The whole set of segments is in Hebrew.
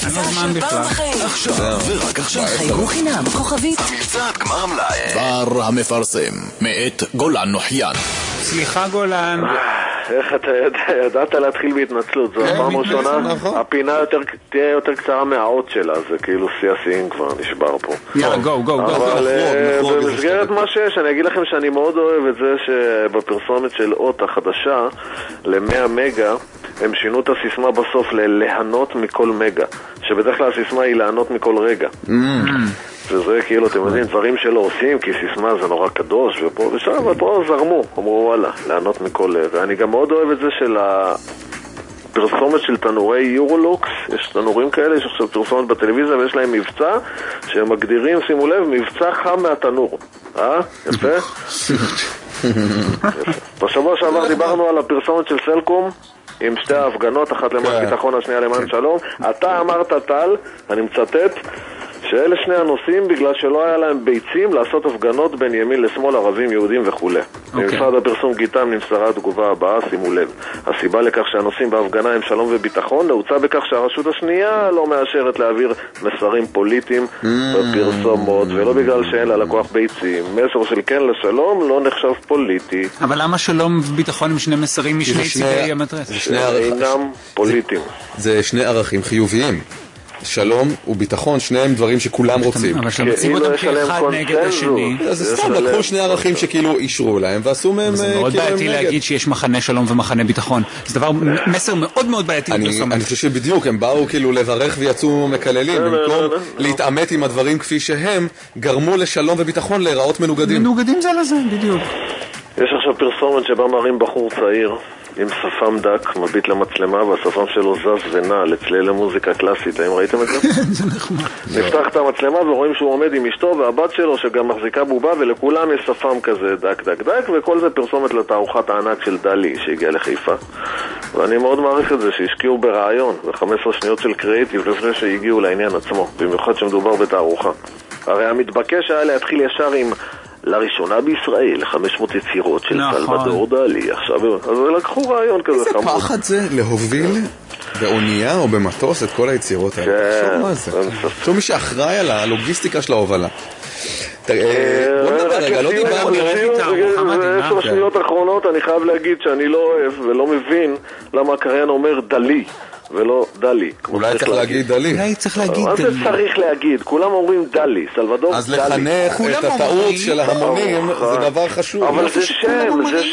הזמן בכלל. עכשיו, ורק עכשיו. חייגו חינם, כוכבית. מבצעת גמר המלאי. בר המפרסם, מאת גולן נוחיין. סליחה גולן. איך אתה ידעת להתחיל בהתנצלות? זו הפעם ראשונה. הפינה תהיה יותר קצרה מהאות שלה, זה כאילו שיא השיאים כבר נשבר פה. יאללה, גו. אבל במסגרת מה שיש, אני אגיד לכם שאני מאוד אוהב את זה שבפרסומת של אות החדשה ל-100 מגה הם שינו את הסיסמה בסוף ללהנות מכל מגה, שבדרך כלל הסיסמה היא להנות מכל רגע. וזה כאילו, אתם יודעים, דברים שלא עושים, כי סיסמה זה נורא קדוש, ופה ושם, ופה זרמו, אמרו וואלה, להנות מכל... ואני גם מאוד אוהב את זה של הפרסומת של תנורי יורולוקס, יש תנורים כאלה, יש עכשיו פרסומת בטלוויזיה, ויש להם מבצע, שהם מגדירים, שימו לב, מבצע חם מהתנור. יפה? בשבוע שעבר דיברנו על הפרסומת של סלקום, עם שתי ההפגנות, אחת למען ביטחון, השנייה למען שלום. אתה אמרת, טל, אני מצטט, שאלה שני הנושאים בגלל שלא היה להם ביצים לעשות הפגנות בין ימין לשמאל, ערבים, יהודים וכו'. במשרד הפרסום גיטם נמסרה התגובה הבאה, שימו לב. הסיבה לכך שהנושאים בהפגנה הם שלום וביטחון נעוצה בכך שהרשות השנייה לא מאשרת להעביר מסרים פוליטיים בפרסומות, ולא בגלל שאין ללקוח ביצים. מסר של כן לשלום לא נחשב פוליטי. אבל למה שלום וביטחון הם שני מסרים משני צידי המטרס? אינם פוליטיים. זה שני ערכים חיוביים. שלום וביטחון, שניהם דברים שכולם רוצים. אבל שמציב אותם כאחד נגד השני. זה סתם, לקחו שני ערכים שכאילו אישרו להם ועשו מהם זה מאוד בעייתי להגיד שיש מחנה שלום ומחנה ביטחון. זה דבר, מסר מאוד מאוד בעייתי. אני חושב שבדיוק, הם באו כאילו לברך ויצאו מקללים, במקום להתעמת עם הדברים כפי שהם, גרמו לשלום וביטחון להיראות מנוגדים. מנוגדים זה לזה, בדיוק. יש עכשיו פרסומת שבה מראים בחור צעיר עם שפם דק, מביט למצלמה, והשפם שלו זז ונע לצלילי מוזיקה קלאסית. האם ראיתם את זה? זה נחמד. נפתח את המצלמה ורואים שהוא עומד עם אשתו והבת שלו שגם מחזיקה בובה, ולכולם יש שפם כזה דק דק דק, וכל זה פרסומת לתערוכת הענק של דלי שהגיעה לחיפה. ואני מאוד מעריך את זה שהשקיעו ברעיון ו-15 שניות של קריאיטיב לפני שהגיעו לעניין עצמו, במיוחד שמדובר בתערוכה. הרי המתבקש היה להתחיל ישר עם לראשונה בישראל 500 יצירות של סלבדור דלי. עכשיו, אז לקחו רעיון כזה חמוד. איזה פחד זה להוביל באונייה או במטוס את כל היצירות האלה. תחשוב מה זה. תחשוב מי שאחראי על הלוגיסטיקה של ההובלה. בוא נדבר רגע, לא דיברנו. ב10 שניות האחרונות אני חייב להגיד שאני לא אוהב ולא מבין למה הקריין אומר דלי ולא דלי. אולי צריך להגיד דלי. אולי צריך להגיד דלי. מה זה צריך להגיד? כולם אומרים דלי, סלבדור דלי. אז לחנך את הטעות של ההמונים זה דבר חשוב. אבל זה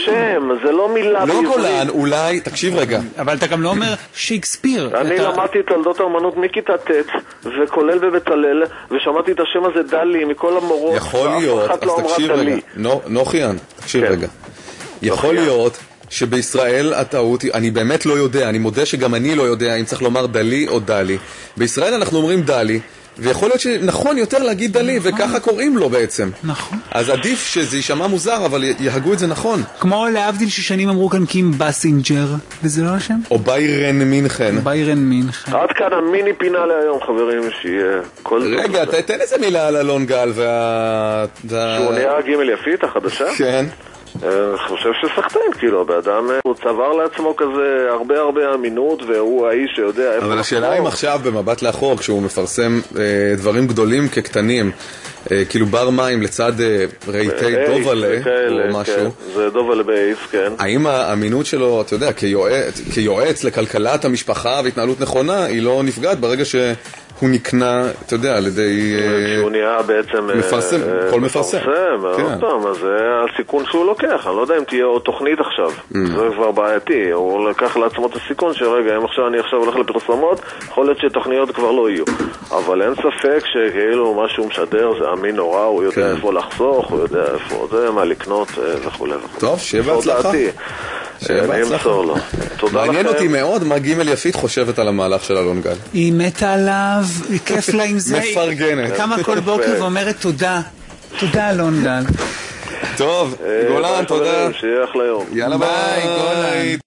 שם, זה לא מילה בעברית. לא גולן, אולי, תקשיב רגע. אבל אתה גם לא אומר שייקספיר. אני למדתי את תולדות האמנות מכיתה ט' וכולל בבצלאל, ושמעתי את השם הזה דלי מכל המורות. יכול להיות, אז תקשיב רגע. נוחיין, תקשיב רגע. יכול להיות שבישראל הטעות, אני באמת לא יודע, אני מודה שגם אני לא יודע אם צריך לומר דלי או דלי. בישראל אנחנו אומרים דלי, ויכול להיות שנכון יותר להגיד דלי, וככה קוראים לו בעצם. נכון. אז עדיף שזה יישמע מוזר, אבל יהגו את זה נכון. כמו להבדיל ששנים אמרו כאן קים בסינג'ר, וזה לא השם? או ביירן מינכן. ביירן מינכן. עד כאן המיני פינה להיום, חברים, שיהיה כל... רגע, תתן איזה מילה על אלון גל שהוא נהיה גימל יפית החדשה? כן. אני חושב שסחטן, כאילו, באדם הוא צבר לעצמו כזה הרבה אמינות, והוא האיש שיודע איפה... אבל השאלה אם עכשיו במבט לאחור, כשהוא מפרסם דברים גדולים כקטנים, כאילו בר מים לצד רהיטי דובלה או משהו, זה דובלה באייס, כן. האם האמינות שלו, אתה יודע, כיועץ לכלכלת המשפחה והתנהלות נכונה, היא לא נפגעת ברגע הוא נקנה, אתה יודע, על ידי... שהוא נהיה בעצם... מפרסם, כל מפרסם. עוד פעם, אז זה הסיכון שהוא לוקח. אני לא יודע אם תהיה עוד תוכנית עכשיו. זה כבר בעייתי. הוא לקח לעצמו את הסיכון שרגע, אם אני עכשיו הולך לפרסומות, יכול להיות שתוכניות כבר לא יהיו. אבל אין ספק שכאילו מה שהוא משדר זה אמין נורא, הוא יודע איפה לחסוך, הוא יודע איפה זה, מה לקנות וכו'. טוב, שיהיה בהצלחה. מעניין אותי מאוד מה גימל יפית חושבת על המהלך של אלון גל. היא מתה עליו, כיף לה עם זה. מפרגנת. קמה כל בוקר ואומרת תודה. תודה אלון גל. טוב, גולן, תודה. שיהיה אחלה יום. יאללה ביי, גולן.